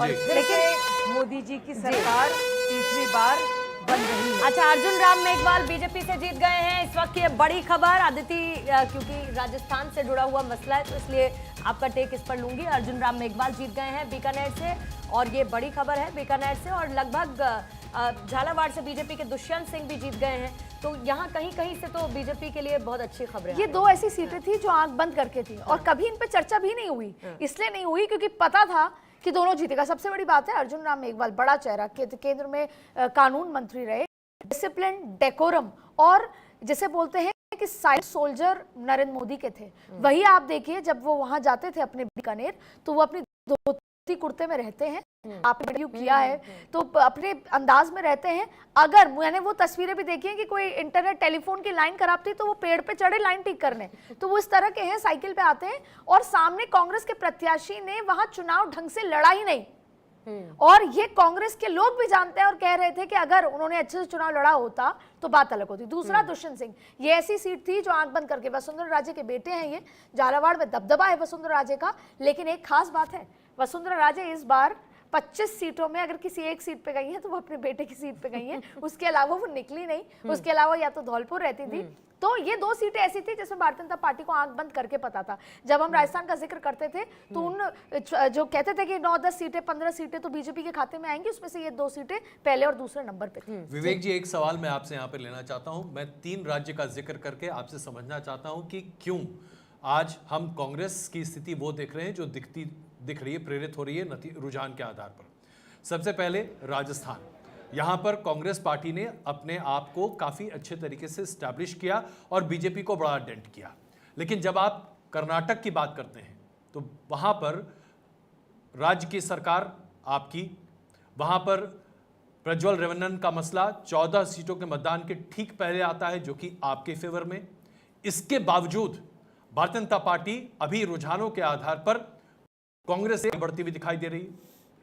और लेकिन मोदी जी की सरकार तीसरी बार बन रही है। अच्छा, अर्जुन राम मेघवाल बीजेपी से जीत गए हैं। इस वक्त ये बड़ी खबर अदिति, क्योंकि राजस्थान से जुड़ा हुआ मसला है तो इसलिए आपका टेक इस पर लूंगी। अर्जुन राम मेघवाल जीत गए हैं बीकानेर से और ये बड़ी खबर है बीकानेर से। और लगभग झालावाड़ से बीजेपी के दुष्यंत सिंह भी जीत गए हैं। तो यहाँ कहीं कहीं से तो बीजेपी के लिए बहुत अच्छी खबरें। ये दो ऐसी सीटें थी जो आंख बंद करके थी और कभी इन पे चर्चा भी नहीं हुई। इसलिए नहीं हुई क्योंकि पता था कि दोनों जीतेगा। सबसे बड़ी बात है, अर्जुन राम मेघवाल बड़ा चेहरा, केंद्र में कानून मंत्री रहे, डिसिप्लिन, डेकोरम और जिसे बोलते हैं कि साइलेंट सोल्जर नरेंद्र मोदी के थे। वही आप देखिए, जब वो वहां जाते थे अपने बीकानेर तो वो अपनी धोती कुर्ते में रहते हैं। आपने इंटरव्यू किया है तो अपने अंदाज में रहते हैं। अगर मैंने वो तस्वीरें भी देखी हैं कि कोई इंटरनेट टेलीफोन की लाइन खराब थी तो वो पेड़ पे चढ़े लाइन ठीक करने, तो वो इस तरह के हैं, साइकिल पे आते हैं। और सामने कांग्रेस के प्रत्याशी ने वहां चुनाव ढंग से लड़ा ही नहीं। और ये कांग्रेस के लोग भी जानते हैं और कह रहे थे कि अगर उन्होंने अच्छे से चुनाव लड़ा होता तो बात अलग होती। दूसरा दुष्यंत सिंह, ये ऐसी सीट थी जो आंख बंद करके, वसुंधरा राजे के बेटे हैं ये, झालावाड़ में दबदबा है वसुंधरा राजे का। लेकिन एक खास बात है, वसुंधरा राजे इस बार 25 सीटों में अगर किसी एक सीट पे गई है तो वो अपने बेटे की सीट पे गई है, उसके अलावा वो निकली नहीं। उसके अलावा या तो धौलपुर रहती थी। तो ये दो सीटें ऐसी थी जिसमें भारतीय जनता पार्टी को आंख बंद करके पता था। जब हम राजस्थान का जिक्र करते थे तो उन जो कहते थे कि 9-10 सीटें 15 सीटें तो बीजेपी के खाते में आएंगी, उसमें से ये 2 सीटें पहले और दूसरे नंबर पे थी। विवेक जी, एक सवाल मैं आपसे यहाँ पे लेना चाहता हूँ। मैं 3 राज्य का जिक्र करके आपसे समझना चाहता हूँ कि क्यों आज हम कांग्रेस की स्थिति वो देख रहे हैं जो दिख रही है, प्रेरित हो रही है रुझान के आधार पर। सबसे पहले राजस्थान, यहाँ पर कांग्रेस पार्टी ने अपने आप को काफ़ी अच्छे तरीके से स्टैब्लिश किया और बीजेपी को बड़ा डेंट किया। लेकिन जब आप कर्नाटक की बात करते हैं तो वहाँ पर राज्य की सरकार आपकी, वहाँ पर प्रज्वल रेवन्नन का मसला 14 सीटों के मतदान के ठीक पहले आता है जो कि आपके फेवर में। इसके बावजूद भारतीय जनता पार्टी अभी रुझानों के आधार पर कांग्रेस से बढ़ती हुई दिखाई दे रही है।